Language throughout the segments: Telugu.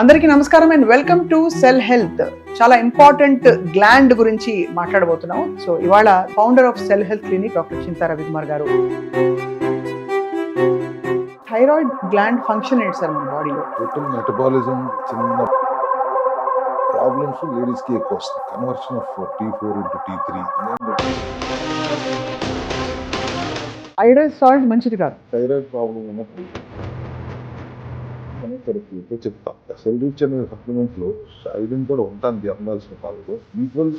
అందరికీ నమస్కారం and welcome to Cell Health. చాలా ఇంపార్టెంట్ గ్లాండ్ గురించి మాట్లాడబోతున్నాం. సో ఇవాళ founder of Cell Health clinic doctor Chinta Ravikumar గారు. థైరాయిడ్ గ్లాండ్ ఫంక్షన్ ఏంటి సార్ మన బాడీలో? టోటల్ మెటబాలిజం చిన్న ప్రాబ్లమ్స్ లేడీస్కి ఎక్కువ వస్తుంది. Conversion of T4 into T3. Iron salt మంచిది కాదు. థైరాయిడ్ ప్రాబ్లం ఉన్నప్పుడు థెరపీతో చెప్తాం. సెల్ రిచ్ అనే సప్లిమెంట్లో ఐరన్ కూడా ఉంటుంది అందాల్సిన కాలంలో ఈక్వల్.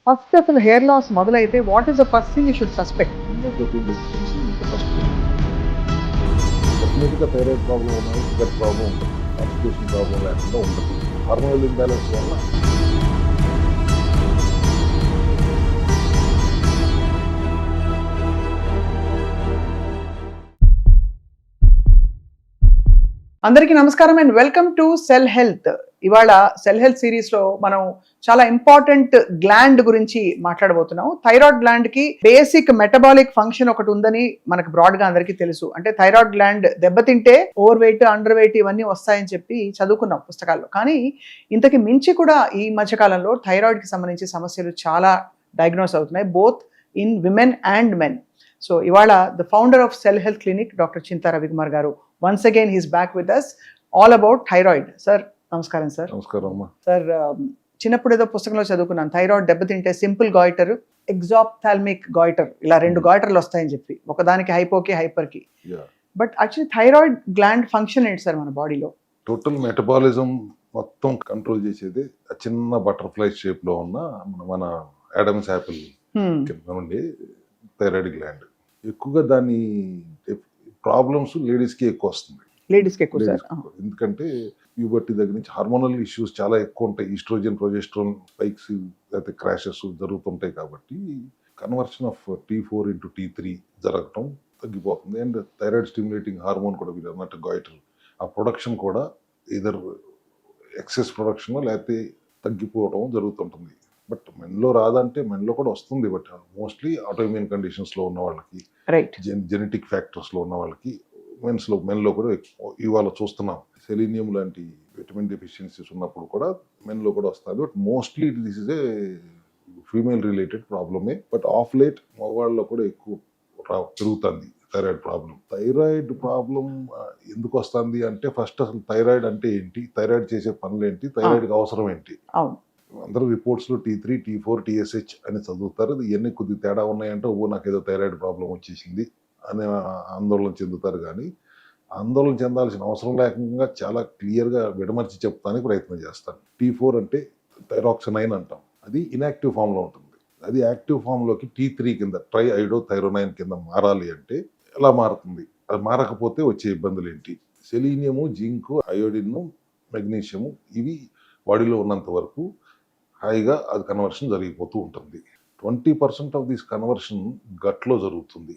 ఫస్ట్ అసలు హెయిర్ లాస్ మొదలైతే what is the first thing you should suspect? డెఫినెట్గా థైరాయిడ్ ప్రాబ్లం ఉన్నాయి, షుగర్ ప్రాబ్లం ఉంటుంది, కాన్స్టిట్యూషన్ ప్రాబ్లం లేకుండా ఉండదు. హార్మోనల్ ఇంబ్యాలెన్స్ వల్ల అందరికీ నమస్కారం and welcome to Cell health. ఇవాళ సెల్ హెల్త్ సిరీస్ లో మనం చాలా ఇంపార్టెంట్ గ్లాండ్ గురించి మాట్లాడబోతున్నాం. థైరాయిడ్ గ్లాండ్ కి బేసిక్ మెటబాలిక్ ఫంక్షన్ ఒకటి ఉందని మనకు బ్రాడ్ గా అందరికీ తెలుసు. అంటే థైరాయిడ్ గ్లాండ్ దెబ్బతింటే ఓవర్ వెయిట్, అండర్ వెయిట్ ఇవన్నీ వస్తాయని చెప్పి చదువుకున్నాం పుస్తకాల్లో. కానీ ఇంతకి మించి కూడా ఈ మధ్యకాలంలో థైరాయిడ్ కి సంబంధించి సమస్యలు చాలా డయాగ్నోస్ అవుతున్నాయి, both in women and men. So ఇవాళ the founder of Cell Health clinic doctor Chinta Ravikumar గారు, once again he's back with us all about thyroid. Sir నమస్కారం. సార్ నమస్కారం అమ్మా. సార్, చిన్నప్పుడు ఏదో పుస్తకంలో చదువుకున్నాను, థైరాయిడ్ దెబ్బతింటే సింపుల్ గాయిటర్, ఎగ్జాప్థాల్మిక్ గాయిటర్, ఇలా రెండు గాయిటర్లు వస్తాయని చెప్పి, ఒకదానికి హైపోకి హైపర్కి. But actually thyroid gland function ఏంటి సార్ మన బాడీలో? టోటల్ మెటబాలిజం మొత్తం కంట్రోల్ చేసేది ఆ చిన్న బటర్ఫ్లై షేప్ లో ఉన్న మన యాడమ్స్ యాపిల్ కింద నుండి థైరాయిడ్ గ్లాండ్. ఎక్కువగా దాని ప్రాబ్లమ్స్ లేడీస్కి ఎక్కువ వస్తుంది. లేడీస్కి ఎక్కువ సార్, ఎందుకంటే ప్యూబర్టీ దగ్గర నుంచి హార్మోనల్ ఇష్యూస్ చాలా ఎక్కువ ఉంటాయి. ఈస్ట్రోజన్, ప్రొజెస్ట్రాన్ స్పైక్స్ లేకపోతే క్రాషెస్ జరుగుతుంటాయి. కాబట్టి conversion of T4 into T3 జరగటం తగ్గిపోతుంది. అండ్ థైరాయిడ్ స్టిమ్యులేటింగ్ హార్మోన్ కూడా మీరు అన్నట్టు గాయిటర్, ఆ ప్రొడక్షన్ కూడా ఇదర్ ఎక్సెస్ ప్రొడక్షన్ లేకపోతే తగ్గిపోవడం జరుగుతుంటుంది. బట్ మెన్లో రాదంటే మెన్లో కూడా వస్తుంది. బట్ మోస్ట్లీ ఆటోఇమ్యూన్ కండిషన్స్లో ఉన్న వాళ్ళకి, జెనెటిక్ ఫ్యాక్టర్స్లో ఉన్న వాళ్ళకి మెన్లో కూడా ఇవాళ చూస్తున్నాం. సెలీనియం లాంటి విటమిన్ డెఫిషియన్సీస్ ఉన్నప్పుడు కూడా మెన్లో కూడా వస్తుంది. But mostly this is a female related ప్రాబ్లమే. బట్ ఆఫ్ లేట్ మగవాళ్ళలో కూడా ఎక్కువ పెరుగుతుంది థైరాయిడ్ ప్రాబ్లం. థైరాయిడ్ ప్రాబ్లం ఎందుకు వస్తుంది అంటే, ఫస్ట్ అసలు థైరాయిడ్ అంటే ఏంటి, థైరాయిడ్ చేసే పనులు ఏంటి, థైరాయిడ్కి అవసరం ఏంటి. అందరూ రిపోర్ట్స్లో T3, T4, TSH అని చదువుతారు. ఇవన్నీ కొద్దిగా తేడా ఉన్నాయంటే నాకు ఏదో థైరాయిడ్ ప్రాబ్లం వచ్చేసింది అనే ఆందోళన చెందుతారు. కానీ ఆందోళన చెందాల్సిన అవసరం లేకుండా చాలా క్లియర్గా విడమర్చి చెప్తానికి ప్రయత్నం చేస్తాను. T4 అంటే థైరాక్సినైన్ అంటాం. అది ఇన్యాక్టివ్ ఫామ్లో ఉంటుంది. అది యాక్టివ్ ఫామ్లోకి T3 కింద ట్రైఐడోథైరోనైన్ కింద మారాలి అంటే ఎలా మారుతుంది, అది మారకపోతే వచ్చే ఇబ్బందులు ఏంటి? సెలీనియము, జింకు, అయోడిన్, మెగ్నీషియము ఇవి బాడీలో ఉన్నంత వరకు హాయిగా అది కన్వర్షన్ జరిగిపోతూ ఉంటుంది. 20% ఆఫ్ దిస్ కన్వర్షన్ గట్లో జరుగుతుంది.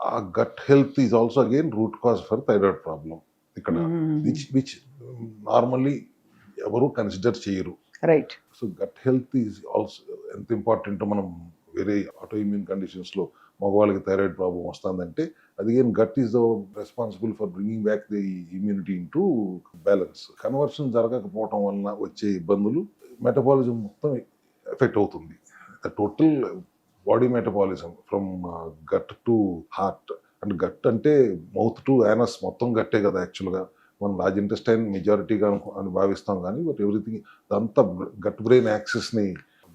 ఆ gut health is also again root cause for thyroid problem ఇక్కడ, విచ్ నార్మల్లీ ఎవరు కన్సిడర్ చేయరు. Right. So gut health is also ఎంత ఇంపార్టెంట్. మనం వేరే ఆటోఇమ్యూన్ కండిషన్స్లో మగవాళ్ళకి థైరాయిడ్ ప్రాబ్లం వస్తుందంటే అది gut is the responsible for bringing back the immunity into balance. Conversion జరగకపోవటం వలన వచ్చే ఇబ్బందులు మెటబాలిజం మొత్తం ఎఫెక్ట్ అవుతుంది. Total body metabolism from gut to heart. And gut అంటే మౌత్ టు యానస్ మొత్తం గట్టే కదా యాక్చువల్గా. మనం లార్జ్ ఇంటెస్టైన్ మెజారిటీగా అని భావిస్తాం. కానీ బట్ ఎవ్రీథింగ్ అదంతా గట్ బ్రెయిన్ యాక్సెస్ని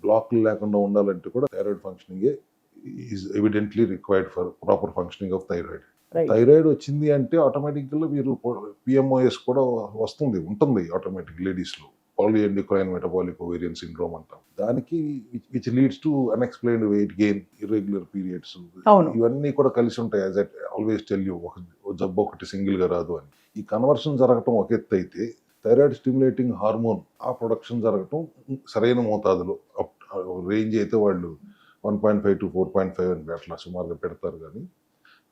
బ్లాక్లు లేకుండా ఉండాలంటే కూడా థైరాయిడ్ ఫంక్షనింగే is evidently required for proper functioning of thyroid. Thyroid వచ్చింది అంటే ఆటోమేటిక్గా మీరు PMOS కూడా ఉంటుంది ఆటోమేటిక్ లేడీస్లో. పాలిఎండోక్రైన్ మెటబాలిక్ ఓవేరియన్ సిండ్రోమ్ అంటాం. దానికి which leads to unexplained weight gain, irregular periods, ఇవన్నీ కూడా కలిసి ఉంటాయి. As I always tell you, ఒక జబ్బు ఒకటి సింగిల్గా రాదు అని. ఈ కన్వర్షన్ జరగటం ఒక ఎత్తు అయితే, థైరాయిడ్ స్టిమ్యులేటింగ్ హార్మోన్ ఆ ప్రొడక్షన్ జరగటం సరైన మోతాదులో, రేంజ్ అయితే వాళ్ళు 1.5 to 4.5 అని అట్లా సుమారుగా పెడతారు. కానీ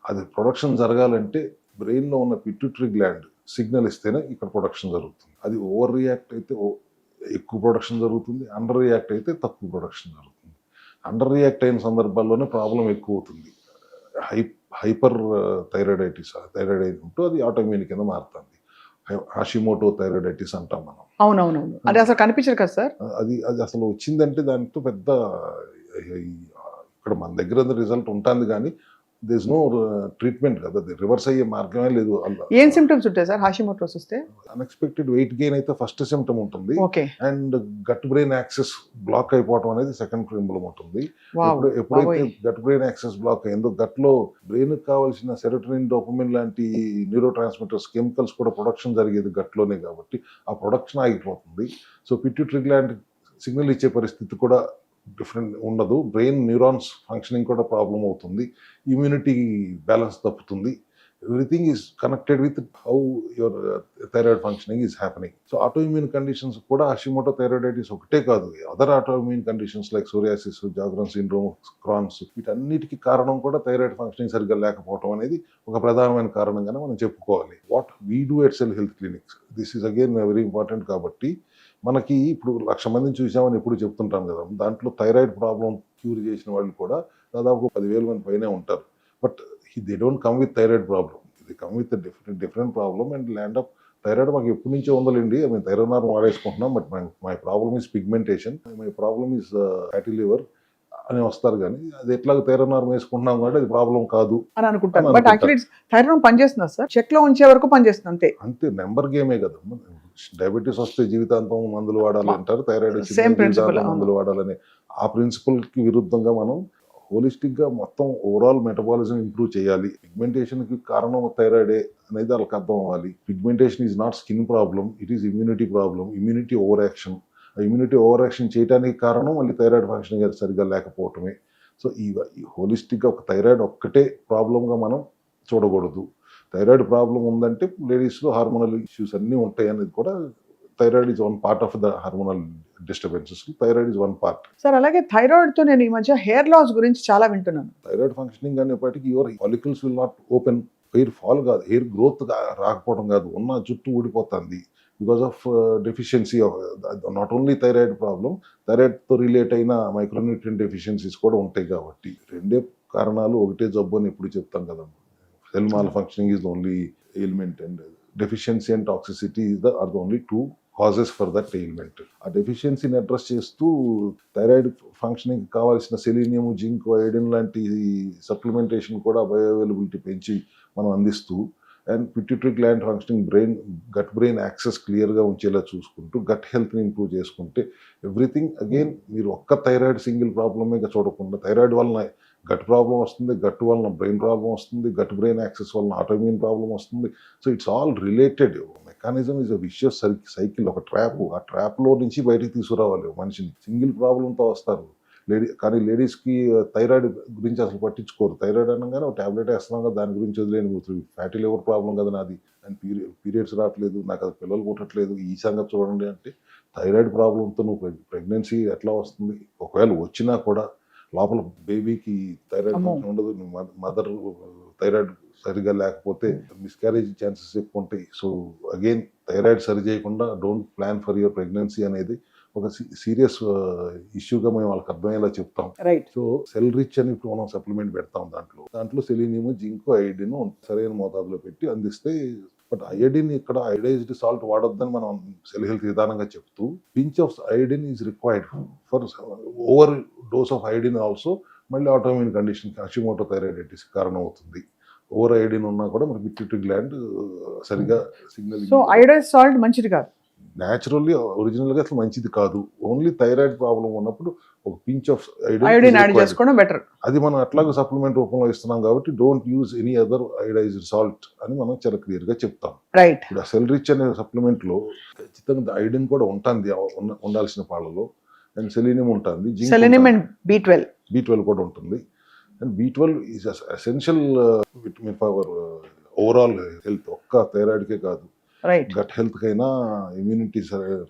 అది ప్రొడక్షన్ జరగాలంటే బ్రెయిన్లో ఉన్న పిట్యూటరీ గ్లాండ్ సిగ్నల్ ఇస్తేనే ఇక్కడ ప్రొడక్షన్ జరుగుతుంది. అది ఓవర్ రియాక్ట్ అయితే ఎక్కువ ప్రొడక్షన్ జరుగుతుంది, అండర్ రియాక్ట్ అయితే తక్కువ ప్రొడక్షన్ జరుగుతుంది. అండర్ రియాక్ట్ అయిన సందర్భాల్లోనే ప్రాబ్లం ఎక్కువ అవుతుంది. హైపర్ థైరాయిడైటిస్ ఉంటూ అది ఆటోఇమ్యూన్ కింద మారుతుంది. హాషిమోటో థైరాయిడైటిస్ అంటాం మనం. అవునవునవును. అది అసలు కనిపించదు కదా సార్. అది అది అసలు వచ్చిందంటే దాంతో పెద్ద ఇక్కడ మన దగ్గర రిజల్ట్ ఉంటుంది కానీ దిర్ ఇస్ నో ట్రీట్మెంట్ కదా, అది రివర్స్ అయ్యే మార్గమే లేదు. ఏం సిమ్టమ్స్ ఉంటాయి సార్ హాషిమోటోస్ వస్తే? అన్ఎక్స్పెక్టెడ్ వెయిట్ గెయిన్ అయితే ఫస్ట్ సిమ్టమ్ ఉంటుంది, okay. And gut brain axis block అయిపోవడం అనేది సెకండ్ ప్రాబ్లం ఉంటుంది. వావ్. ఎప్పుడైతే గట్ బ్రెయిన్ యాక్సెస్ బ్లాక్ అయిందో గట్ లో బ్రెయిన్ కావాల్సిన సెరోటోనిన్, డోపమిన్ లాంటి న్యూరో ట్రాన్స్మిటర్స్ కెమికల్స్ కూడా ప్రొడక్షన్ జరిగేది గట్ లోనే కాబట్టి ఆ ప్రొడక్షన్ ఆగిపోతుంది. సో పిట్యూటరీ గ్లాండ్ సిగ్నల్ ఇచ్చే పరిస్థితి కూడా డిఫరెంట్ ఉండదు. బ్రెయిన్ న్యూరాన్స్ ఫంక్షనింగ్ కూడా ప్రాబ్లం అవుతుంది. ఇమ్యూనిటీ బ్యాలెన్స్ తప్పుతుంది. Everything is connected with how your thyroid functioning is happening. So autoimmune conditions కూడా హాషిమోటో థైరాయిడైటిస్ ఒకటే కాదు, other autoimmune conditions like psoriasis, Sjogren's syndrome, Crohn's, వీటన్నిటికీ కారణం కూడా థైరాయిడ్ ఫంక్షనింగ్ సరిగ్గా లేకపోవడం అనేది ఒక ప్రధానమైన కారణంగానే మనం చెప్పుకోవాలి. What we do at cell health clinics, this is again very important. కాబట్టి మనకి ఇప్పుడు 1,00,000 మందిని చూసామని ఎప్పుడు చెప్తుంటాం కదా, దాంట్లో థైరాయిడ్ ప్రాబ్లం క్యూర్ చేసిన వాళ్ళు కూడా దాదాపు 10,000 మంది పైనే ఉంటారు. But they don't come with thyroid problem, they come with different problem and land up. Thyroid మాకు ఎప్పటి నుంచో ఉందండి, మేము థైరోనార్ వాడేసుకుంటున్నాం, but my problem is pigmentation, my problem is fatty liver అని వస్తారు. కానీ అది ఎట్లాగ థైరోనార్ వేసుకుంటున్నాం కాబట్టి అది ప్రాబ్లం కాదు అని అనుకుంటాను. బట్ యాక్చువల్లీ థైరాయిడ్ పనిచేస్తుంది సార్, చెక్ లో ఉంచే వరకు పనిచేస్తుంది అంతే. అంతే, నెంబర్ గేమే కదా. డయాబెటీస్ వస్తే జీవితాంతం మందులు వాడాలి అంటారు, థైరాయిడ్ Same principle, జీవితాంతం మందులు వాడాలని. ఆ ప్రిన్సిపల్ కి విరుద్ధంగా మనం హోలిస్టిక్ గా మొత్తం ఓవరాల్ మెటబాలిజం ఇంప్రూవ్ చేయాలి. పిగ్మెంటేషన్ కి కారణం థైరాయిడే అనేది వాళ్ళకి అర్థం అవ్వాలి. Pigmentation is not skin problem, it is immunity problem, immunity over action. ఆ ఇమ్యూనిటీ ఓవర్ యాక్షన్ చేయడానికి కారణం మళ్ళీ థైరాయిడ్ ఫంక్షనింగ్ సరిగ్గా లేకపోవటమే. సో ఈ హోలిస్టిక్ గా ఒక థైరాయిడ్ ఒక్కటే ప్రాబ్లంగా మనం చూడకూడదు. థైరాయిడ్ ప్రాబ్లం ఉందంటే లేడీస్లో హార్మోనల్ ఇష్యూస్ అన్నీ ఉంటాయి అనేది కూడా, thyroid is one part of the hormonal disturbances. Thyroid is one part. Sir అలాగే థైరాయిడ్ తో నేను ఈ మధ్య హెయిర్ లాస్ గురించి చాలా వింటున్నాను. థైరాయిడ్ ఫంక్షనింగ్ అనేప్పటికీ your follicles will not open, hair fall కాదు, హెయిర్ గ్రోత్ రాకపోవడం కాదు, ఉన్న జుట్టు ఊడిపోతుంది because of deficiency of not only thyroid problem, థైరాయిడ్తో రిలేట్ అయిన మైక్రోన్యూట్రియంట్ డెఫిషియన్సీస్ కూడా ఉంటాయి. కాబట్టి రెండే కారణాలు, ఒకటే జబ్బు అని ఎప్పుడు చెప్తాం కదా. Cell malfunctioning is the only ailment, and deficiency and toxicity are the only two causes for that ailment. ఆ డెఫిషియన్సీని అడ్రస్ చేస్తూ థైరాయిడ్ ఫంక్షనింగ్ కావాల్సిన సెలీనియం, జింక్, ఐరన్ లాంటి సప్లిమెంటేషన్ కూడా బయోఅవైలబిలిటీ పెంచి మనం అందిస్తూ, and pituitary gland functioning, gut brain axis క్లియర్గా ఉంచేలా చూసుకుంటూ గట్ హెల్త్ని ఇంప్రూవ్ చేసుకుంటే ఎవ్రీథింగ్ అగైన్, మీరు ఒక్క థైరాయిడ్ సింగిల్ ప్రాబ్లమేగా చూడకుండా, థైరాయిడ్ వలన గట్ ప్రాబ్లం వస్తుంది, గట్ వలన బ్రెయిన్ ప్రాబ్లం వస్తుంది, గట్ బ్రెయిన్ యాక్సెస్ వలన ఆటోఇమ్యూన్ ప్రాబ్లం వస్తుంది. So it's all related. Mechanism is a vicious cycle, ఒక ట్రాప్. ఆ ట్రాప్లో నుంచి బయటికి తీసుకురావాలి మనిషిని. సింగిల్ ప్రాబ్లంతో వస్తారు కానీ లేడీస్కి థైరాయిడ్ గురించి అసలు పట్టించుకోరు. థైరాయిడ్ అనగానే ఒక ట్యాబ్లెట్ వేస్తున్నాం కదా, దాని గురించి వదిలేని ఫ్యాటీ లివర్ ప్రాబ్లం కదా నాది, అండ్ పీరియడ్స్ రావట్లేదు, నాకు అది పిల్లలు పుట్టట్లేదు, ఈ సంగతి చూడండి అంటే, థైరాయిడ్ ప్రాబ్లంతో నువ్వు ప్రెగ్నెన్సీ ఎట్లా వస్తుంది? ఒకవేళ వచ్చినా కూడా లోపల బేబీకి థైరాయిడ్ ఉండదు, మదర్ థైరాయిడ్ సరిగా లేకపోతే మిస్క్యారేజ్ ఛాన్సెస్ ఎక్కువ ఉంటాయి. సో అగైన్ థైరాయిడ్ సరి చేయకుండా don't plan for your pregnancy అనేది ఒక సీరియస్ ఇష్యూగా మేము వాళ్ళకి అర్థమయ్యేలా చెప్తాం. సో సెల్ రిచ్ అని ఇప్పుడు మనం సప్లిమెంట్ పెడతాం, దాంట్లో సెలీనియం, జింక్, ఐడిన్ సరైన మోతాదులో పెట్టి అందిస్తే. బట్ అయోడిన్ ఇక్కడ అయోడైజ్డ్ సాల్ట్ వాడొద్దని మనం సెల్ హెల్త్ విధానంగా చెప్తూ, pinch of iodine is required for over dose of iodine also మళ్ళీ ఆటోఇమ్యూన్ కండిషన్, హాషిమోటో థైరాయిడైటిస్ కారణం అవుతుంది. ఓవర్ అయోడిన్ ఉన్నా కూడా మనకి పిట్యూటరీ గ్లాండ్ సరిగా సిగ్నల్. సో అయోడైజ్డ్ సాల్ట్ మంచిది కాదు, న్యాచురల్లీ ఒరిజినల్గా అసలు మంచిది కాదు. ఓన్లీ థైరాయిడ్ ప్రాబ్లం ఉన్నప్పుడు ఒక పించ్ ఆఫ్ అయోడిన్ యాడ్ చేసుకోవడం బెటర్. అది మనం అట్లాగే సప్లిమెంట్ రూపంలో ఇస్తున్నాం కాబట్టి don't use any other iodised salt అని మనం చాలా క్లియర్ గా చెప్తాం. రైట్. ఇప్పుడు సెల్ రిచ్ అనే సప్లిమెంట్ లో ఖచ్చితంగా అయోడిన్ కూడా ఉంటుంది ఉండాల్సిన పాలలో, అండ్ సెలీనియం ఉంటుంది, సెలీనియం అండ్ B12 కూడా ఉంటుంది. And B12 is essential vitamin for overall health, ఒక్క థైరాయిడ్కే కాదు, గట్ హెల్త్ కైనా, ఇమ్యూనిటీ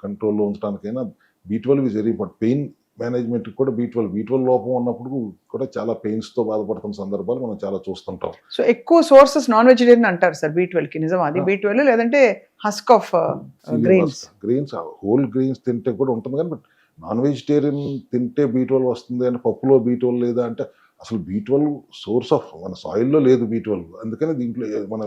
కంట్రోల్లో ఉంచడానికైనా B12 is very important. Pain management కూడా B12 లోపం ఉన్నప్పుడు కూడా చాలా పెయిన్స్ తో బాధపడుతున్న సందర్భాలు మనం చాలా చూస్తుంటాం. సో ఎక్కువ సోర్సెస్ నాన్ వెజిటేరియన్ అంటారు సార్ B12 కి, నిజం అది? B12 లేదంటే husk of grains, whole grains తింటే కూడా ఉంటుంది కానీ, బట్ నాన్ వెజిటేరియన్ తింటే B12 వస్తుంది అంటే, పప్పులో B12 లేదా అంటే అసలు B12 సోర్స్ ఆఫ్ మన సాయిల్లో లేదు B12, అందుకని దీంట్లో మన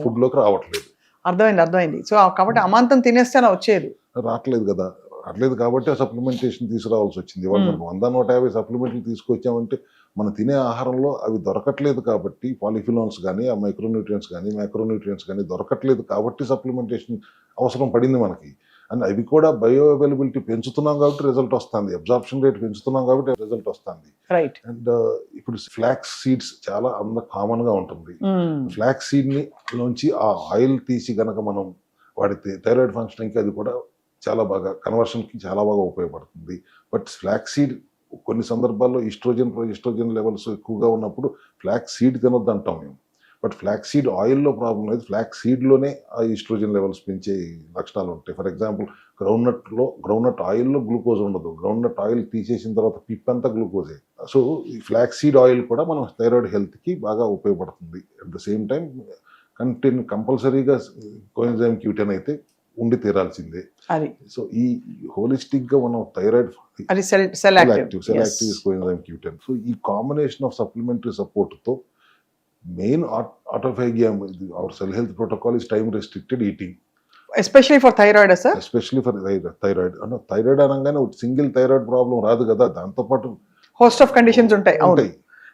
ఫుడ్ లోకి రావట్లేదు. అర్థమైంది. సో కాబట్టి అమాంతం తినేస్తే అలా వచ్చేది. రావట్లేదు కదా, రావట్లేదు కాబట్టి ఆ సప్లిమెంటేషన్ తీసుకురావాల్సి వచ్చింది. ఇవాళ మనం 100-150 సప్లిమెంట్లు తీసుకొచ్చామంటే మనం తినే ఆహారంలో అవి దొరకట్లేదు కాబట్టి, పాలిఫినాల్స్ కానీ, ఆ మైక్రోన్యూట్రియంట్స్ కానీ, మైక్రోన్యూట్రియంట్స్ కానీ దొరకట్లేదు కాబట్టి సప్లిమెంటేషన్ అవసరం పడింది మనకి. అండ్ అవి కూడా బయో అవైలబిలిటీ పెంచుతున్నాం కాబట్టి రిజల్ట్ వస్తుంది, అబ్జార్ప్షన్ రేట్ పెంచుతున్నాం కాబట్టి రిజల్ట్ వస్తుంది. రైట్. అండ్ ఇప్పుడు ఫ్లాక్స్ సీడ్స్ చాలా కామన్ గా ఉంటుంది. ఫ్లాక్స్ సీడ్ నుంచి ఆ ఆయిల్ తీసి గనక మనం వాడితే థైరాయిడ్ ఫంక్షనింగ్ కి అది కూడా చాలా బాగా కన్వర్షన్ కి చాలా బాగా ఉపయోగపడుతుంది. బట్ ఫ్లాక్స్ సీడ్ కొన్ని సందర్భాల్లో ఈస్ట్రోజన్ లెవెల్స్ ఎక్కువగా ఉన్నప్పుడు ఫ్లాక్స్ సీడ్ తినొద్దు అంటాం మేము. బట్ ఫ్లాక్స్ సీడ్ ఆయిల్లో ప్రాబ్లం లేదు, ఫ్లాక్స్ సీడ్లోనే ఆ ఈస్ట్రోజన్ లెవెల్స్ పెంచే లక్షణాలు ఉంటాయి. ఫర్ ఎగ్జాంపుల్ గ్రౌండ్నట్ ఆయిల్లో గ్లూకోజ్ ఉండదు, గ్రౌండ్నట్ ఆయిల్ తీసేసిన తర్వాత పిప్ అంతా గ్లూకోజే. సో ఈ ఫ్లాక్స్ సీడ్ ఆయిల్ కూడా మనం థైరాయిడ్ హెల్త్కి బాగా ఉపయోగపడుతుంది. అట్ ద సేమ్ టైం కంపల్సరీగా కోఎంజైమ్ Q10 అయితే ఉండి తీరాల్సిందే. సో ఈ హోలిస్టిక్ గా మనం thyroid selective coenzyme Q10, so ఈ కాంబినేషన్ ఆఫ్ సప్లిమెంటరీ సపోర్ట్ తో main autophagy, our cell health protocol is time restricted eating, especially for thyroid sir. Especially for thyroid. Thyroid అనగానే సింగిల్ థైరాయిడ్ ప్రాబ్లం రాదు కదా, దాంతో పాటు హోస్ట్ ఆఫ్ కండిషన్స్ ఉంటాయి.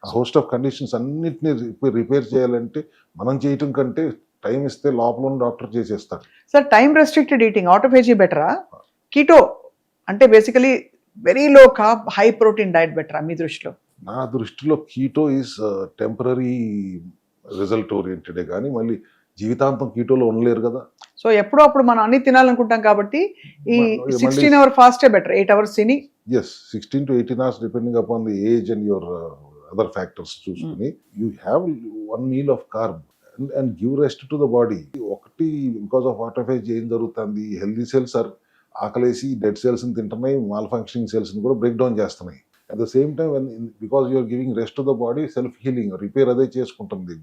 ఆ హోస్ట్ ఆఫ్ కండిషన్స్ అన్నిటిని రిపేర్ చేయాలంటే మనం చేయటం కంటే టైం ఇస్తే లోపల డాక్టర్ చేసేస్తారు. Sir time restricted eating, autophagy బెటరా, కీటో అంటే basically very low carb high protein diet బెటరా మీ దృష్టిలో? నా దృష్టిలో కీటో ఈజ్ టెంపరీ రిజల్ట్ ఓరియంటెడే కానీ మళ్ళీ జీవితాంతం కీటోలో ఉండలేరు కదా. సో ఎప్పుడో అప్పుడు మనం అన్ని తినాలనుకుంటాం కాబట్టి ఈ 16 hour ఫాస్టే బెటర్, 8 hours తిని. Yes, 16 to 18 hours depending upon the age and your other factors చూసుకుని you have 1 meal of carb and give rest to the body. ఒకటి బికాస్ ఆఫ్ ఆటోఫేజ్ ఏం జరుగుతుంది, హెల్దీ సెల్స్ ఆర్ ఆకలేసి డెడ్ సెల్స్ని తింటున్నాయి, మాల్ ఫంక్షనింగ్ సెల్స్ని కూడా బ్రేక్ డౌన్ చేస్తున్నాయి. At the same time because you're giving rest to the body, self healing repair అదే చేసుకుంటుంది.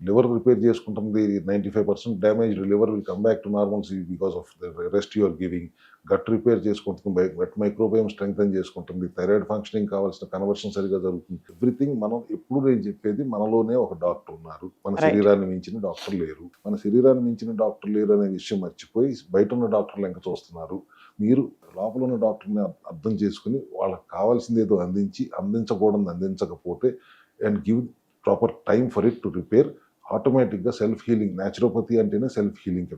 లివర్ రిపేర్ చేసుకుంటుంది, 95% damage liver will come back to normalcy because of the rest you're giving. Gut repair చేసుకుంటుంది, గట్ మైక్రోబయోమ్ స్ట్రెంగ్తన్ చేసుకుంటుంది, థైరాయిడ్ ఫంక్షనింగ్ కావాల్సిన కన్వర్షన్ సరిగా జరుగుతుంది. ఎవ్రీథింగ్ మనం ఎప్పుడు నేను చెప్పేది మనలోనే ఒక డాక్టర్ ఉన్నారు, మన శరీరాన్ని మించిన డాక్టర్ లేరు. మన శరీరాన్ని మించిన డాక్టర్ లేరు అనే విషయం మర్చిపోయి బయట ఉన్న డాక్టర్లు ఇంకా చూస్తున్నారు. మీరు లోపల ఉన్న డాక్టర్ని అర్థం చేసుకుని వాళ్ళకి కావాల్సింది ఏదో అందించకూడదు, అందించకపోతే and give proper time for it to repair, ఆటోమేటిక్గా సెల్ఫ్ హీలింగ్. న్యాచురోపతి అంటేనే సెల్ఫ్ హీలింగ్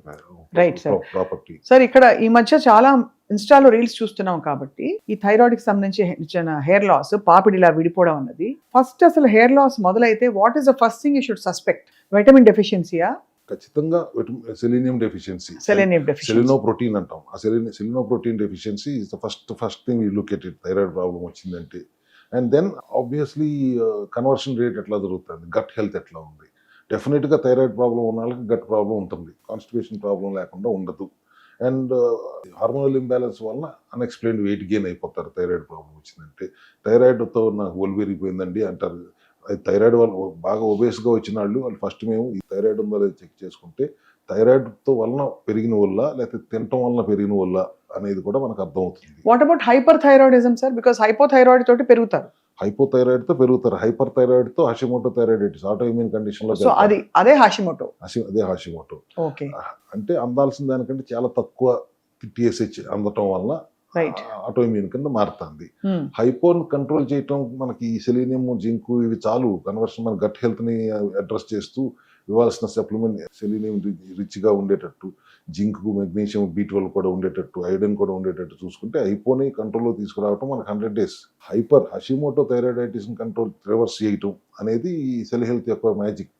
ప్రాపర్టీ. సార్ ఇక్కడ ఈ మధ్య చాలా ఇన్స్టాలో రీల్స్ చూస్తున్నాం కాబట్టి ఈ థైరాయిడ్ కి సంబంధించి హెయిర్ లాస్, పాపిడిలా విడిపోవడం అన్నది ఫస్ట్ అసలు హెయిర్ లాస్ మొదలైతే what is the first thing you should suspect? Vitamin డెఫిషియన్సీయా? ఖచ్చితంగా సెలీనియం డెఫిషియన్సీ, సెలినోప్రోటీన్ అంటాం. ఆ selenoprotein deficiency is the first thing you look at it. Thyroid problem వచ్చిందంటే and then obviously conversion rate ఎట్లా జరుగుతుంది, గట్ హెల్త్ ఎట్లా ఉంది. డెఫినెట్గా థైరాయిడ్ ప్రాబ్లం ఉన్న వాళ్ళకి గట్ ప్రాబ్లం ఉంటుంది, కాన్స్టిపేషన్ ప్రాబ్లం లేకుండా ఉండదు. అండ్ హార్మోనల్ ఇంబ్యాలెన్స్ వలన అన్ఎక్స్ప్లెయిన్డ్ వెయిట్ గెయిన్ అయిపోతారు. థైరాయిడ్ ప్రాబ్లం వచ్చిందంటే థైరాయిడ్తో నాకు ఒళ్ళు పెరిగిపోయిందండి అంటారు. థైరాయిడ్ వాళ్ళు బాగా ఒబేస్గా వచ్చిన వాళ్ళు ఫస్ట్ మేము ఈ థైరాయిడ్ ఉందో లేదో చెక్ చేసుకుంటే థైరాయిడ్తో వలన పెరిగిన వల్ల లేకపోతే తినటం వలన పెరిగిన వల్ల అనేది కూడా మనకు అర్థమవుతుంది. What about hyperthyroidism sir? Because hypothyroid తోటి పెరుగుతారు. హైపోథైరాయిడ్తో పెరుగుతారు, హైపర్ థైరాయిడ్తో Hashimoto thyroiditis, autoimmune condition లో. అదే హాషిమోటో. ఓకే, అంటే అందాల్సిన దానికంటే చాలా తక్కువ TSH అందటం వల్ల ఆటో ఇమ్యూన్ కింద మారుతుంది. హైపోన్ కంట్రోల్ చేయటం మనకి ఈ సెలీనియం, జింక్ ఇవి చాలు కన్వర్షన్ మన గట్ హెల్త్ ని అడ్రస్ చేస్తూ ఇవ్వాల్సిన సప్లిమెంట్ సెలీనియం రిచ్ గా ఉండేటట్టు, జింక్, మెగ్నీషియం, B12 కూడా ఉండేటట్టు, ఐరన్ కూడా ఉండేటట్టు చూసుకుంటే హైపోని కంట్రోల్లో తీసుకురావటం మనకు 100 days. Hashimoto thyroiditis control reverse చేయటం అనేది సెల్ హెల్త్ యొక్క magic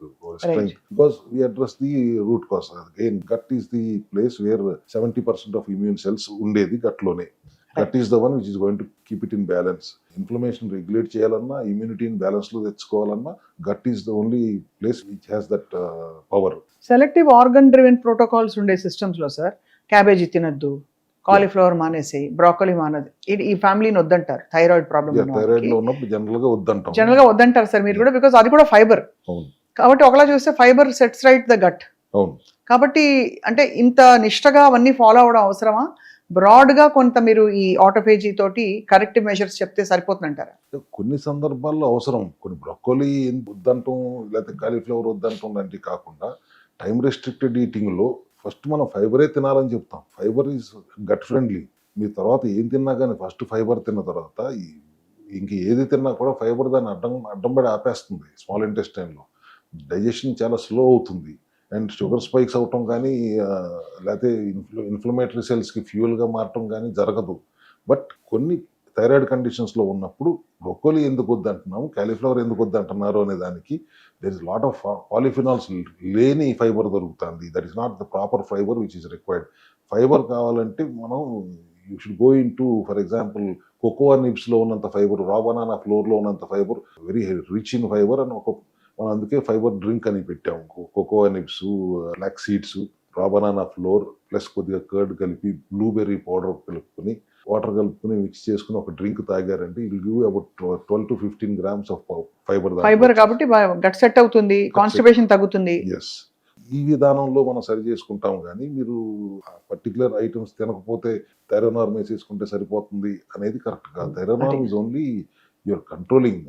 strength, because we address the root cause. Again gut is the place where 70% of immune cells ఉండేది గట్లోనే. That is the one which is going to keep it in balance. Inflammation regulate చేయాలన్నా, ఇమ్యూనిటీని బ్యాలెన్స్ లో తెచ్చుకోవాలన్నా gut is the only place which has that power. Selective organ driven protocols ఉండే సిస్టమ్స్ లో సార్ క్యాబేజీ తినద్దు, కాలీఫ్లవర్ మానేసి, బ్రాకలీ మానదు, ఈ ఫ్యామిలీని వద్దంటారు. థైరాయిడ్ ప్రాబ్లమ్ థైరాయిడ్ లో ఉన్నప్పుడు జనరల్ గా వద్దంటారు సార్ మీరు కూడా, బికాస్ అది కూడా ఫైబర్. కాబట్టి ఒకలా చూస్తే fibre sets right the gut. కాబట్టి అంటే ఇంత నిష్టగా అవన్నీ ఫాలో అవడం అవసరమా? బ్రాడ్ గా కొంత మీరు ఈ ఆటోఫేజీ తోటి కరెక్టివ్ మెజర్స్ చెప్తే సరిపోతుందంటారా? కొన్ని సందర్భాల్లో అవసరం, కొన్ని బ్రొక్కోలీ వద్దంటాం, లేకపోతే కాలీఫ్లవర్ వద్దంటాం లాంటివి కాకుండా టైం రెస్ట్రిక్టెడ్ ఈటింగ్లో ఫస్ట్ మనం ఫైబరే తినాలని చెప్తాం. Fibre is gut friendly. మీరు తర్వాత ఏం తిన్నా కానీ ఫస్ట్ ఫైబర్ తిన్న తర్వాత ఇంక ఏది తిన్నా కూడా ఫైబర్ దాన్ని అడ్డంపడి ఆపేస్తుంది స్మాల్ ఇంటెస్టైన్లో. డైజెషన్ చాలా స్లో అవుతుంది అండ్ షుగర్ స్పైక్స్ అవటం కానీ లేకపోతే ఇన్ఫ్లమేటరీ సెల్స్కి ఫ్యూయల్గా మారటం కానీ జరగదు. బట్ కొన్ని థైరాయిడ్ కండిషన్స్లో ఉన్నప్పుడు బ్రొక్కోలీ ఎందుకు వద్దంటున్నాము, కాలీఫ్లవర్ ఎందుకు వద్దంటున్నారు అనే దానికి there is lot of polyphenols లేని ఫైబర్ దొరుకుతుంది. That is not the proper fibre which is required. Fibre కావాలంటే మనం you should go into, for example, cocoa నిబ్స్లో ఉన్నంత ఫైబర్, రా బనానా ఫ్లోర్లో ఉన్నంత fibre, very rich in fibre అని మనం అందుకే ఫైబర్ డ్రింక్ అని పెట్టాము. కోకోవా నిబ్స్, flax seeds, raw banana flour plus కొద్దిగా కర్డ్ కలిపి బ్లూబెర్రీ పౌడర్ కలుపుకొని వాటర్ కలుపుకొని మిక్స్ చేసుకుని ఒక డ్రింక్ తాగారంటే it will give about 12 to 15 grams of fibre. Fibre కాబట్టి గట్ సెట్ అవుతుంది, కాన్స్టిపేషన్ తగ్గుతుంది. ఎస్, ఈ విధానంలో మనం సరి చేసుకుంటాం. కానీ మీరు పర్టికులర్ ఐటమ్స్ తినకపోతే థైరోనార్మ్ వేసేసుకుంటే సరిపోతుంది అనేది కరెక్ట్ కాదు. Thyronorm is only your controlling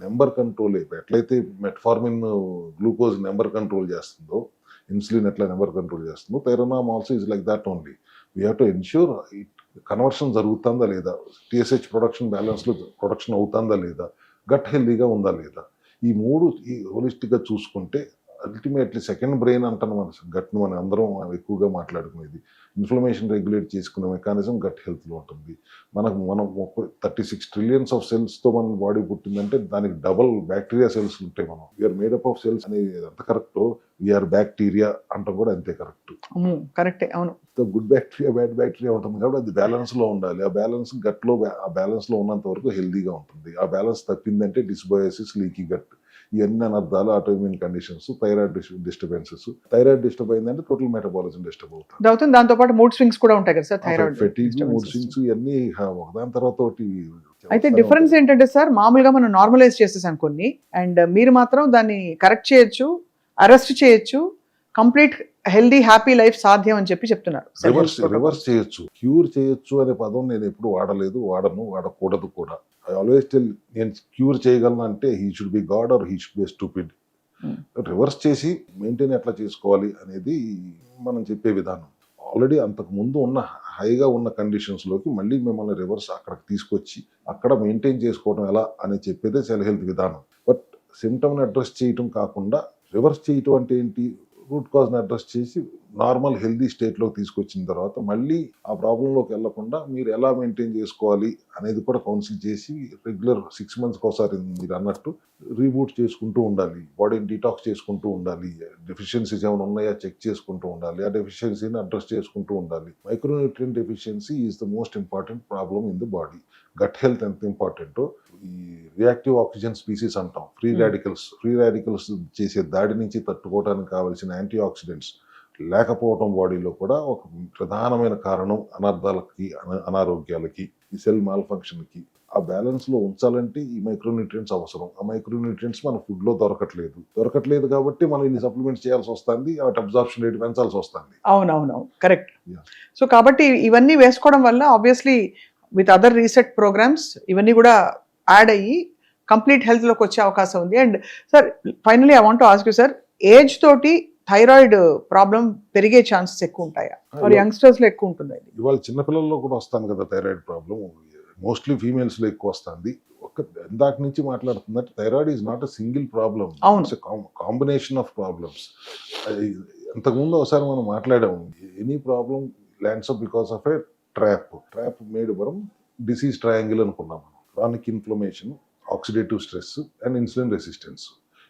number control. ఎట్లయితే మెట్ఫార్మిన్ గ్లూకోజ్ నెంబర్ కంట్రోల్ చేస్తుందో, ఇన్సులిన్ ఎట్లా నెంబర్ కంట్రోల్ చేస్తుందో, Thyronorm also is like that only. We have to ensure conversion జరుగుతుందా లేదా, టీఎస్హెచ్ ప్రొడక్షన్ బ్యాలెన్స్లో ప్రొడక్షన్ అవుతుందా లేదా, గట్ హెల్దీగా ఉందా లేదా, ఈ మూడు హోలిస్టిక్గా చూసుకుంటే అల్టిమేట్లీ సెకండ్ బ్రెయిన్ అంటాను మన గట్ను. మనం అందరం ఎక్కువగా మాట్లాడుకునేది ఇన్ఫ్లమేషన్ రెగ్యులేట్ చేసుకునే మెకానిజం గట్ హెల్త్లో ఉంటుంది. మనం 36 trillions ఆఫ్ సెల్స్తో మన బాడీ పుట్టిందంటే దానికి డబల్ బ్యాక్టీరియా సెల్స్ ఉంటాయి. మనం వీఆర్ మేడప్ ఆఫ్ సెల్స్ అనేది ఎంత కరెక్టో వీఆర్ బ్యాక్టీరియా అంటాం కూడా అంతే కరెక్ట్. కరెక్టే, అవును. గుడ్ బ్యాక్టీరియా, బ్యాడ్ బ్యాక్టీరియా ఉంటుంది కాబట్టి అది బ్యాలెన్స్లో ఉండాలి. ఆ బ్యాలెన్స్ గట్లో, ఆ బ్యాలెన్స్లో ఉన్నంత వరకు హెల్దీగా ఉంటుంది. ఆ బ్యాలెన్స్ తప్పిందంటే డిస్బయోసిస్, లీకీ గట్, ఇవన్నీ అనర్థాలు, autoimmune conditions, thyroid disturbances. Thyroid disturb అయిందంటే టోటల్ మెటబాలిజం డిస్టర్బ్ అవుతుంది. దాంతో పాటు మూడ్ స్వింగ్స్ కూడా ఉంటాయి కదా sir, thyroid fatigue, mood swings, ఇవన్నీ ఒకదాని తర్వాత ఒకటి. అయితే డిఫరెన్స్ ఏంటంటే సార్, మామూలుగా మనం నార్మలైజ్ చేసేసాం కొన్ని, అండ్ మీరు మాత్రం దాన్ని కరెక్ట్ చేయొచ్చు, అరెస్ట్ చేయొచ్చు, కంప్లీట్ హెల్దీ హ్యాపీ లైఫ్ సాధ్యం అని చెప్తున్నారు. రివర్స్ చేయొచ్చు, క్యూర్ చేయొచ్చు అనే పదం నేను ఎప్పుడు వాడలేదు, వాడకూడదు కూడా. ఐ ఆల్వేస్ టెల్, నేను క్యూర్ చేయగలను అంటే he should be God or he should be stupid. Reverse చేసి మెయింటైన్ ఎట్లా చేసుకోవాలి అనేది మనం చెప్పే విధానం. ఆల్రెడీ అంతకు ముందు ఉన్న హైగా ఉన్న కండిషన్స్లోకి మళ్ళీ మిమ్మల్ని రివర్స్ అక్కడికి తీసుకొచ్చి అక్కడ మెయింటైన్ చేసుకోవడం ఎలా అని చెప్పేదే సెల్ హెల్త్ విధానం. బట్ సిమ్టమ్ని అడ్రస్ చేయటం కాకుండా రివర్స్ చేయటం అంటే ఏంటి, రూట్ కాజ్ని అడ్రస్ చేసి నార్మల్ హెల్దీ స్టేట్లోకి తీసుకొచ్చిన తర్వాత మళ్ళీ ఆ ప్రాబ్లంలోకి వెళ్లకుండా మీరు ఎలా మెయింటైన్ చేసుకోవాలి అనేది కూడా కౌన్సిల్ చేసి రెగ్యులర్ 6 months ఒకసారి మీరు అన్నట్టు రీబూట్ చేసుకుంటూ ఉండాలి, బాడీని డీటాక్స్ చేసుకుంటూ ఉండాలి, డెఫిషియన్సీస్ ఏమైనా ఉన్నాయా చెక్ చేసుకుంటూ ఉండాలి, ఆ డెఫిషియన్సీని అడ్రస్ చేసుకుంటూ ఉండాలి. Micronutrient deficiency is the most important problem in the body. Gut health ఎంత ఇంపార్టెంటో ఈ రియాక్టివ్ ఆక్సిజన్ స్పీసీస్ అంటాం, ఫ్రీ రాడికల్స్ చేసే దాడి నుంచి తట్టుకోవడానికి కావాల్సిన యాంటీ ఆక్సిడెంట్స్ లేకపోవటం బాడీలో కూడా ఒక ప్రధానమైన కారణం అనర్థాలకి, అనారోగ్యాలకి, ఈ సెల్ మాల్ ఫంక్షన్కి. ఆ బ్యాలెన్స్లో ఉంచాలంటే ఈ మైక్రోన్యూట్రియంట్స్ అవసరం. ఆ మైక్రోన్యూట్రియంట్స్ మన ఫుడ్లో దొరకట్లేదు కాబట్టి మనం ఇన్ని సప్లిమెంట్స్ చేయాల్సి వస్తుంది, వాటి అబ్జార్ప్షన్ రేట్ పెంచాల్సి వస్తుంది. అవునవును, కరెక్ట్. సో కాబట్టి ఇవన్నీ వేసుకోవడం వల్ల obviously with other reset programmes ఇవన్నీ కూడా యాడ్ అయ్యి కంప్లీట్ హెల్త్లోకి వచ్చే అవకాశం ఉంది. And sir finally I want to ask you sir, age తోటి థైరాయిడ్ ప్రాబ్లం పెరిగే ఛాన్సెస్ ఎక్కువ ఉంటాయా, మరి యంగ్స్టర్స్ లో ఎక్కువ ఉంటుంది? ఇవాళ చిన్నపిల్లల్లో కూడా వస్తాను కదా థైరాయిడ్ ప్రాబ్లం, మోస్ట్లీ ఫీమేల్స్ లో ఎక్కువ వస్తుంది. ఇందాక నుంచి మాట్లాడుతున్నట్టు thyroid is not a single problem, combination of problems. ఇంతకుముందు ఒకసారి మనం మాట్లాడాము, any problem lands up because of a trap made వరం డిసీజ్ ట్రయాంగిల్ అనుకున్నాం. Chronic inflammation, oxidative stress and insulin resistance,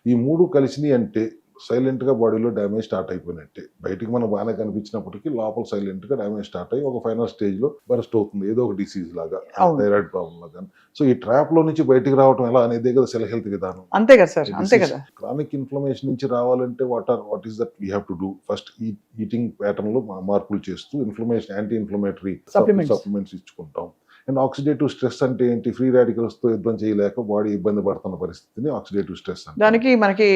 ఈ మూడు కలిసినాయి అంటే సైలెంట్గా బాడీలో డ్యామేజ్ స్టార్ట్ అయిపోయినట్టే. బయటికి మనం బాగానే కనిపించినప్పటికీ లోపల సైలెంట్గా డ్యామేజ్ స్టార్ట్ అయ్యి ఒక ఫైనల్ స్టేజ్లో బరస్ట్ అవుతుంది, ఏదో ఒక డిసీజ్ లాగా, థైరాయిడ్ ప్రాబ్లం లాగా. సో ఈ ట్రాప్లో నుంచి బయటికి రావడం ఎలా అనేదే కదా సెల్ హెల్త్ విధానం. అంతే కదా సార్, అంతే కదా. క్రానిక్ ఇన్ఫ్లమేషన్ నుంచి రావాలంటే what is that we have to do? First eating pattern లో మార్పులు చేస్తూ ఇన్ఫ్లమేషన్, యాంటీ ఇన్ఫ్లమేటరీ సప్లిమెంట్స్ ఇచ్చుకుంటాం. అండ్ ఆక్సిడేటివ్ స్ట్రెస్ అంటే ఏంటి? ఫ్రీ రాడికల్స్ తో యుద్ధం చేయలేక బాడీ ఇబ్బంది పడుతున్న పరిస్థితిని ఆక్సిడేటివ్ స్ట్రెస్ అంటే. దానికి మనకి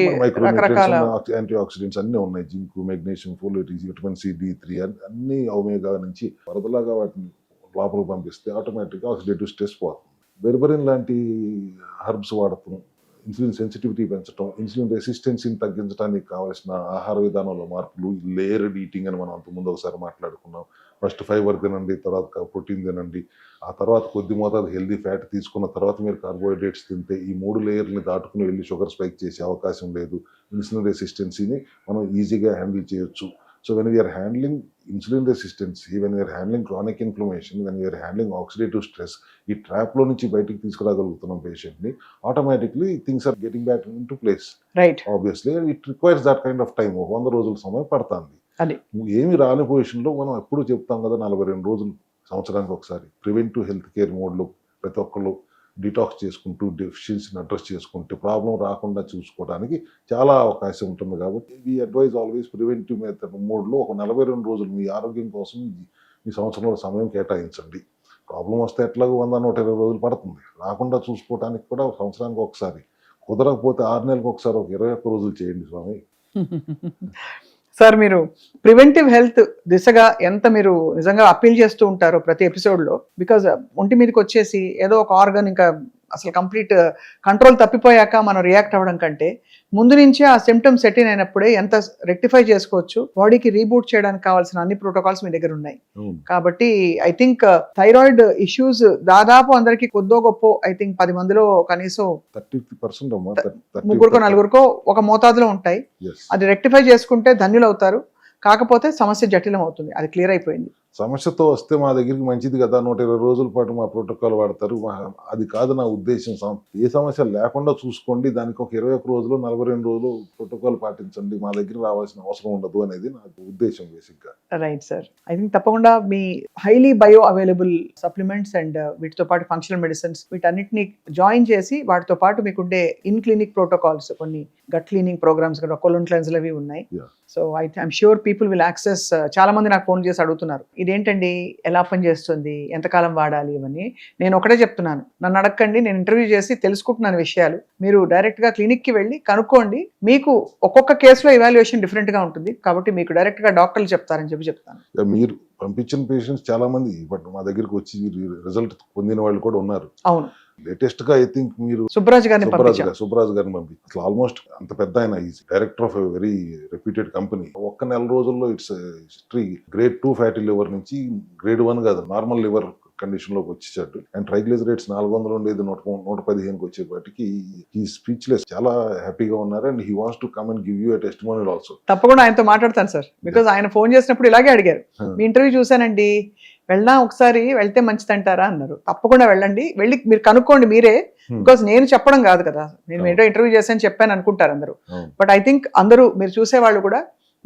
యాంటీ ఆక్సిడెంట్స్ అన్ని ఉన్నాయి, zinc, magnesium, folate, vitamin C, D3 అన్ని ఒమేగా నుంచి వరదలాగా వాటిని లోపలికి పంపిస్తే ఆటోమేటిక్గా ఆక్సిడేటివ్ స్ట్రెస్ పోతుంది. బెర్బరిన్ లాంటి హర్బ్స్ వాడటం, ఇన్సులిన్ సెన్సిటివిటీ పెంచడం, ఇన్సులిన్ రెసిస్టెన్సీని తగ్గించడానికి కావాల్సిన ఆహార విధానంలో మార్పులు, లేయర్డ్ ఈటింగ్ అని మనం అంతకుముందు ఒకసారి మాట్లాడుకున్నాం. ఫస్ట్ ఫైబర్ తినండి, తర్వాత ప్రోటీన్ తినండి, ఆ తర్వాత కొద్ది మోతాదు హెల్దీ ఫ్యాట్ తీసుకున్న తర్వాత మీరు కార్బోహైడ్రేట్స్ తింటే ఈ 3 లేయర్ని దాటుకుని వెళ్ళి షుగర్ స్పైక్ చేసే అవకాశం లేదు. ఇన్సులిన్ రెసిస్టెన్సీని మనం ఈజీగా హ్యాండిల్ చేయొచ్చు. So when we are handling insulin resistance, when we are handling chronic inflammation, when we are handling oxidative stress, ఈ ట్రాప్లో నుంచి బయటికి తీసుకురాగలుగుతున్నాం పేషెంట్ని, automatically things are getting back into place. Right. Obviously it requires that kind of time. 100 రోజుల సమయం పడుతుంది. అది ఏమి రాని పొజిషన్లో మనం ఎప్పుడు చెప్తాం కదా, 42 రోజులు సంవత్సరానికి ఒకసారి ప్రివెంటివ్ హెల్త్ కేర్ మోడ్లో ప్రతి ఒక్కళ్ళు డిటాక్స్ చేసుకుంటూ డెఫిషియన్సీని అడ్రస్ చేసుకుంటే ప్రాబ్లం రాకుండా చూసుకోవడానికి చాలా అవకాశం ఉంటుంది. కాబట్టి ఈ అడ్వైజ్ ఆల్వేస్ ప్రివెంటివ్ మెథడ్ మోడ్లో ఒక 42 రోజులు మీ ఆరోగ్యం కోసం ఈ సంవత్సరంలో సమయం కేటాయించండి. ప్రాబ్లం వస్తే ఎట్లాగో 100-120 రోజులు పడుతుంది. రాకుండా చూసుకోవడానికి కూడా ఒక సంవత్సరానికి ఒకసారి, కుదరకపోతే 6 నెలలకు ఒకసారి ఒక 21 రోజులు చేయండి స్వామి. సార్, మీరు ప్రివెంటివ్ హెల్త్ దిశగా ఎంత మీరు నిజంగా అప్పీల్ చేస్తూ ఉంటారో ప్రతి ఎపిసోడ్లో. బికాజ్ ఒంటి మీదకి వచ్చేసి ఏదో ఒక ఆర్గన్ ఇంకా అసలు కంప్లీట్ కంట్రోల్ తప్పిపోయాక మనం రియాక్ట్ అవ్వడం కంటే ముందు నుంచే ఆ సిమ్టమ్స్ సెటిన్ అయినప్పుడే ఎంత రెక్టిఫై చేసుకోవచ్చు, బాడీకి రీబూట్ చేయడానికి కావాల్సిన అన్ని ప్రోటోకాల్స్ మీ దగ్గర ఉన్నాయి. కాబట్టి ఐ థింక్ థైరాయిడ్ ఇష్యూస్ దాదాపు అందరికి కొద్దో గొప్ప, ఐ థింక్ 10 మందిలో కనీసం 30% 3-4 4 ఒక మోతాదులో ఉంటాయి. అది రెక్టిఫై చేసుకుంటే ధన్యులు అవుతారు. కాకపోతే సమస్య జటిలం అవుతుంది. అది క్లియర్ అయిపోయింది. సమస్యతో వస్తే మా దగ్గరికి మంచిది కదా, 120 రోజుల పాటు మా ప్రోటోకాల్ వాడతారు. అది కాదు నా ఉద్దేశం. ఏ సమస్య లేకుండా చూసుకోండి, దానికి ఒక 21 రోజులు 42 రోజులు ప్రోటోకాల్ పాటించండి, మా దగ్గర రావాల్సిన అవసరం ఉండదు అనేది నాకు ఉద్దేశం బేసిక్గా. Right sir. ఐ థింక్ తప్పకుండా మీ highly bioavailable supplements and వీటితో పాటు ఫంక్షనల్ మెడిసిన్స్ వీటన్నిటిని జాయిన్ చేసి వాటితో పాటు మీకుండే ఇన్ క్లినిక్ ప్రోటోకాల్స్, కొన్ని గట్ క్లీనింగ్ ప్రోగ్రామ్స్, కొలన్ క్లెన్జర్లు అవి ఉన్నాయి. So I'm sure people will access. చాలా మంది నాకు ఫోన్ చేసి అడుగుతున్నారు, ఇదేంటండి, ఎలా పని చేస్తుంది, ఎంతకాలం వాడాలి ఇవన్నీ. నేను ఒకటే చెప్తున్నాను, నన్ను అడగండి, నేను ఇంటర్వ్యూ చేసి తెలుసుకుంటున్నాను విషయాలు. మీరు డైరెక్ట్గా క్లినిక్కి వెళ్ళి కనుక్కోండి. మీకు ఒక్కొక్క కేసులో ఇవాల్యుయేషన్ డిఫరెంట్గా ఉంటుంది కాబట్టి మీకు డైరెక్ట్గా డాక్టర్లు చెప్తారని చెప్తాను. మీరు పంపించిన పేషెంట్స్ చాలా మంది బట్ మా దగ్గరికి వచ్చి రిజల్ట్ పొందిన వాళ్ళు కూడా ఉన్నారు. అవును. లేటెస్ట్ గా ఐ థింక్ మీరు సుబ్రాజ్ గారిని పంపి అసలు ఆల్మోస్ట్ అంత పెద్ద ఆయన, is director of a very reputed company. ఒక్క నెల రోజుల్లో it's history grade 2 fatty liver నుంచి గ్రేడ్ 1 కాదు నార్మల్ లివర్ కండిషన్ లోకి వచ్చేసాడు. అండ్ ట్రైగ్లిజరైడ్స్ 400 ఉండేది 115కి వచ్చేపాటికి ఈ స్పీచ్లెస్. చాలా హ్యాపీగా ఉన్నారు. And he wants to come and give you a testimonial also. తప్పకుండా ఆయనతో మాట్లాడతాను సార్. బికాజ్ ఆయన ఫోన్ చేసినప్పుడు ఇలాగే అడిగారు, మీ ఇంటర్వ్యూ చూసానండి, వెళ్ళినా ఒకసారి వెళ్తే మంచిదంటారా అన్నారు. తప్పకుండా వెళ్ళండి, వెళ్ళి మీరు కనుక్కోండి మీరే. బికాజ్ నేను చెప్పడం కాదు కదా, నేను ఏంటో ఇంటర్వ్యూ చేశాను చెప్పాను అనుకుంటారు అందరూ. బట్ ఐ థింక్ అందరూ మీరు చూసేవాళ్ళు కూడా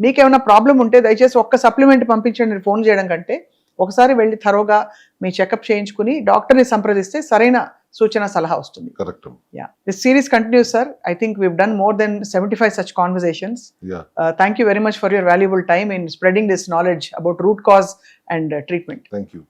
మీకేమైనా ప్రాబ్లం ఉంటే దయచేసి ఒక్క సప్లిమెంట్ పంపించండి ఫోన్ చేయడం కంటే. ఒకసారి వెళ్ళి థరోగా మీ చెకప్ చేయించుకుని డాక్టర్ని సంప్రదిస్తే సరైన సూచన సలహా వస్తుంది. Correct. Yeah, this series continues, sir. I think we've done more than 75 such conversations. Thank you very much for your valuable time in spreading this knowledge about root cause and treatment. Thank you.